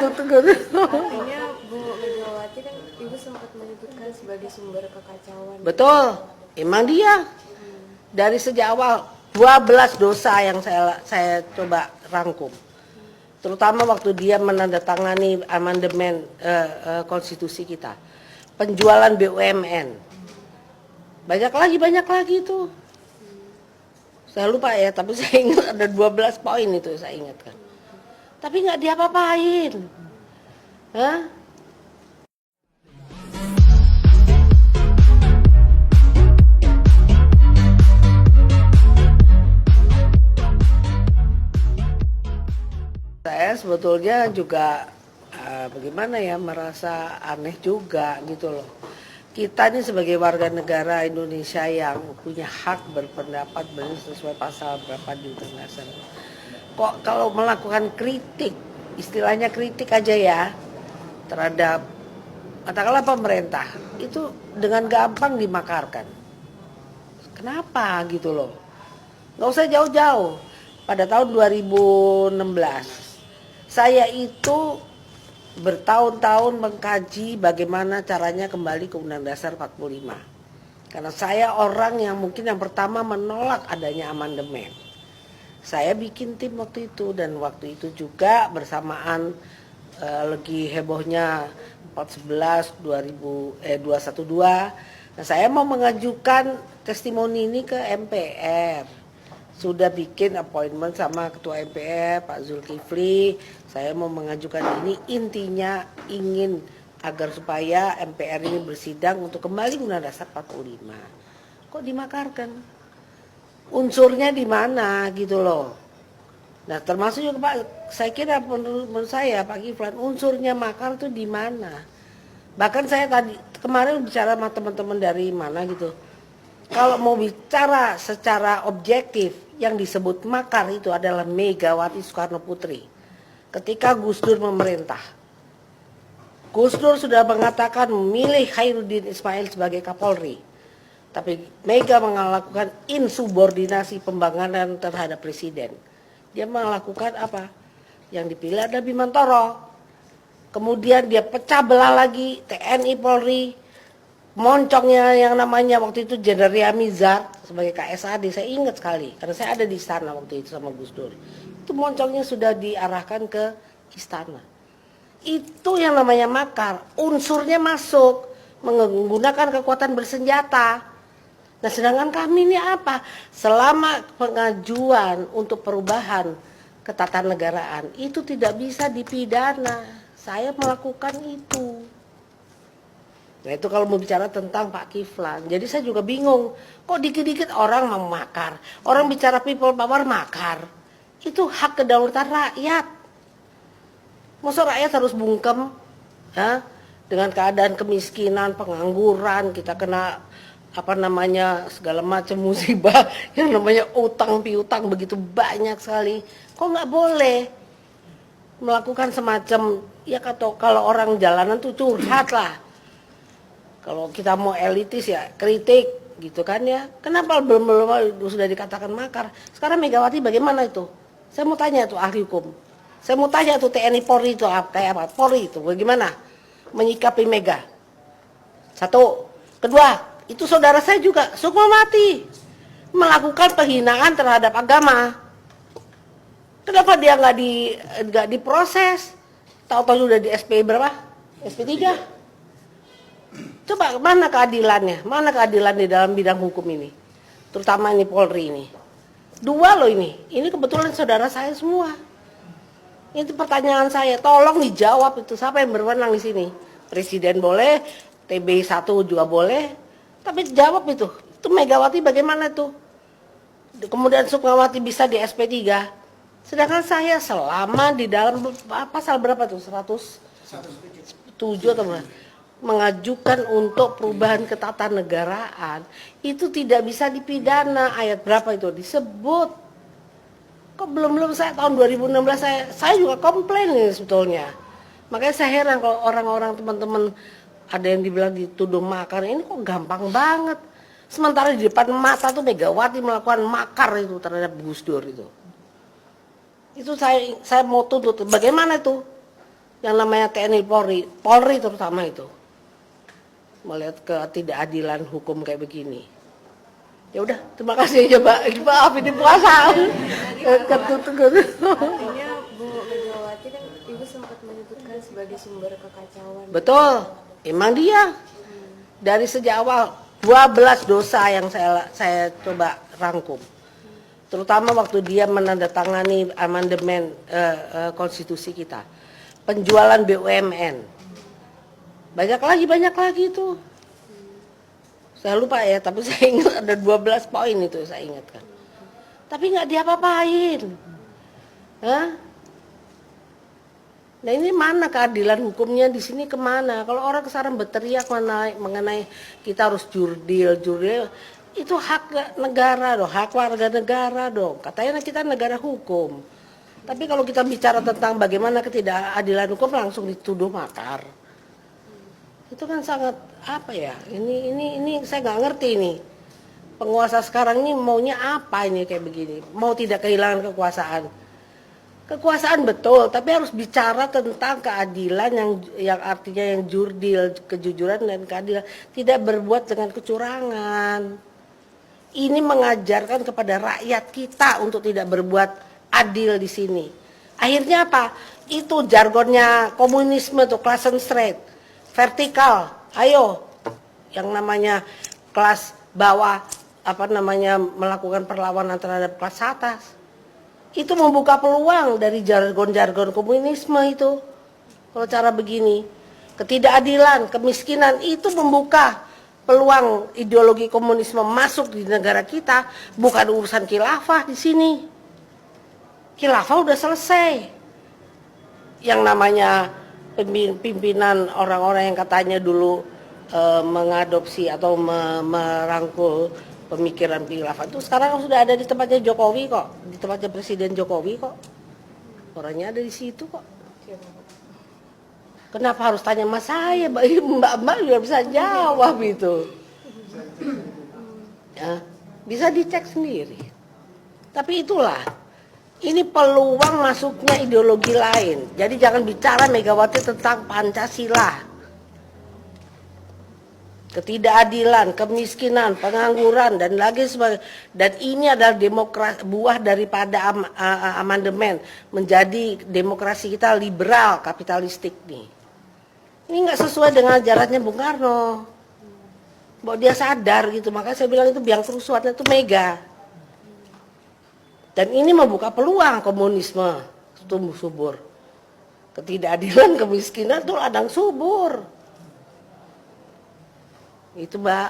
tegur. Artinya Bu Megawati kan Ibu sempat menyebutkan sebagai sumber kekacauan. Betul, emang dia dari sejak awal 12 dosa yang saya coba rangkum. Terutama waktu dia menandatangani amandemen konstitusi kita. Penjualan BUMN. Banyak lagi itu. Saya lupa ya, tapi saya ingat ada 12 poin itu saya ingatkan. Tapi nggak diapa-apain. Hah? Saya sebetulnya juga bagaimana ya, merasa aneh juga gitu loh. Kita ini sebagai warga negara Indonesia yang punya hak berpendapat sesuai pasal berapa di Undang Dasar. Kok kalau melakukan kritik, istilahnya kritik aja ya, terhadap katakanlah pemerintah, itu dengan gampang dimakarkan. Kenapa gitu loh? Nggak usah jauh-jauh. Pada tahun 2016, saya itu bertahun-tahun mengkaji bagaimana caranya kembali ke Undang Dasar 45. Karena saya orang yang mungkin yang pertama menolak adanya amandemen. Saya bikin tim waktu itu, dan waktu itu juga bersamaan lagi hebohnya 411 212. Nah, saya mau mengajukan testimoni ini ke MPR. Sudah bikin appointment sama Ketua MPR Pak Zulkifli. Saya mau mengajukan ini, intinya ingin agar supaya MPR ini bersidang untuk kembali Undang Dasar 45. Kok dimakarkan? Unsurnya di mana gitu loh. Nah, termasuk juga Pak, saya kira menurut saya Pak Kiflan, unsurnya makar itu di mana? Bahkan saya tadi kemarin bicara sama teman-teman dari mana gitu. Kalau mau bicara secara objektif, yang disebut makar itu adalah Megawati Soekarno Putri. Ketika Gus Dur memerintah, Gus Dur sudah mengatakan memilih Khairuddin Ismail sebagai Kapolri. Tapi Mega melakukan insubordinasi pembangunan terhadap Presiden. Dia melakukan apa? Yang dipilih ada Bimantoro. Kemudian dia pecah belah lagi TNI Polri. Moncongnya yang namanya waktu itu Jenderal Riamizar sebagai KSAD, saya ingat sekali karena saya ada di istana waktu itu sama Gus Dur. Itu moncongnya sudah diarahkan ke istana. Itu yang namanya makar, unsurnya masuk, menggunakan kekuatan bersenjata. Nah, sedangkan kami ini apa? Selama pengajuan untuk perubahan ketatanegaraan itu tidak bisa dipidana. Saya melakukan itu. Nah, itu kalau mau bicara tentang Pak Kiflan. Jadi saya juga bingung, kok dikit-dikit orang mau makar. Orang bicara people power makar. Itu hak kedaulatan rakyat. Masa rakyat harus bungkem ya, dengan keadaan kemiskinan, pengangguran, kita kena segala macam musibah yang namanya utang piutang begitu banyak sekali. Kok nggak boleh melakukan semacam ya, kalau orang jalanan tuh curhat lah. Kalau kita mau elitis ya kritik gitu kan ya. Kenapa belum sudah dikatakan makar? Sekarang Megawati bagaimana itu? Saya mau tanya tuh ahli hukum. Saya mau tanya tuh TNI Polri itu kayak apa? Polri itu bagaimana menyikapi Mega? Satu. Kedua, itu saudara saya juga Sukmawati melakukan penghinaan terhadap agama. Kenapa dia nggak diproses? Tahu-tahu sudah di SP berapa? SP 3. Coba mana keadilannya? Mana keadilan di dalam bidang hukum ini? Terutama ini Polri ini. Dua loh ini. Ini kebetulan saudara saya semua. Itu pertanyaan saya, tolong dijawab itu. Siapa yang berwenang di sini? Presiden boleh, TB 1 juga boleh. Tapi jawab itu. Itu Megawati bagaimana itu? Kemudian Sukmawati bisa di SP 3. Sedangkan saya selama di dalam pasal berapa tuh? 107 atau berapa? Mengajukan untuk perubahan ketatanegaraan itu tidak bisa dipidana. Ayat berapa itu disebut? Kok belum saya tahun 2016 saya juga komplain nih sebetulnya. Makanya saya heran kalau orang-orang teman-teman ada yang dibilang dituduh makar, ini kok gampang banget. Sementara di depan mata tuh Megawati melakukan makar itu terhadap Gus Dur itu. Itu saya mau tuntut. Bagaimana itu? yang namanya TNI Polri terutama itu melihat ketidakadilan hukum kayak begini. Ya udah, terima kasih aja Mbak. Maaf ini puasa. Artinya Bu Megawati kan Ibu sempat menyebutkan sebagai sumber kekacauan. Betul, emang dia dari sejak awal 12 dosa yang saya coba rangkum. Terutama waktu dia menandatangani amandemen konstitusi kita. Penjualan BUMN. Banyak lagi itu. Saya lupa ya, tapi saya ingat ada 12 poin itu saya ingatkan. Tapi nggak diapa-apain. Hah? Nah ini mana keadilan hukumnya di sini kemana? Kalau orang sekarang berteriak mengenai kita harus jurdil, itu hak negara dong, hak warga negara dong. Katanya kita negara hukum. Tapi kalau kita bicara tentang bagaimana ketidakadilan hukum langsung dituduh makar. Itu kan sangat apa ya? Ini saya nggak ngerti nih. Penguasa sekarang ini maunya apa ini kayak begini? Mau tidak kehilangan kekuasaan? Kekuasaan betul, tapi harus bicara tentang keadilan yang artinya yang jurdil, kejujuran dan keadilan, tidak berbuat dengan kecurangan. Ini mengajarkan kepada rakyat kita untuk tidak berbuat adil di sini. Akhirnya apa? Itu jargonnya komunisme tuh, Klassenstreit, vertikal. Ayo, yang namanya kelas bawah melakukan perlawanan terhadap kelas atas. Itu membuka peluang dari jargon-jargon komunisme itu. Kalau cara begini, ketidakadilan, kemiskinan itu membuka peluang ideologi komunisme masuk di negara kita, bukan urusan khilafah di sini. Khilafah udah selesai. Yang namanya pimpinan orang-orang yang katanya dulu mengadopsi atau merangkul pemikiran khilafah itu sekarang sudah ada di tempatnya Jokowi kok, di tempatnya Presiden Jokowi kok. Orangnya ada di situ kok. Kenapa harus tanya sama saya? Mbak-mbak juga bisa jawab itu. Ya, bisa dicek sendiri. Tapi itulah, ini peluang masuknya ideologi lain. Jadi jangan bicara Megawati tentang Pancasila. Ketidakadilan, kemiskinan, pengangguran dan lagi sebagainya. Dan ini adalah buah daripada amandemen menjadi demokrasi kita liberal kapitalistik nih. Ini nggak sesuai dengan ajarannya Bung Karno. Bahwa dia sadar gitu, makanya saya bilang itu biang kerusuhannya itu Mega. Dan ini membuka peluang komunisme tumbuh subur. Ketidakadilan, kemiskinan itu ladang subur. Itu Mbak.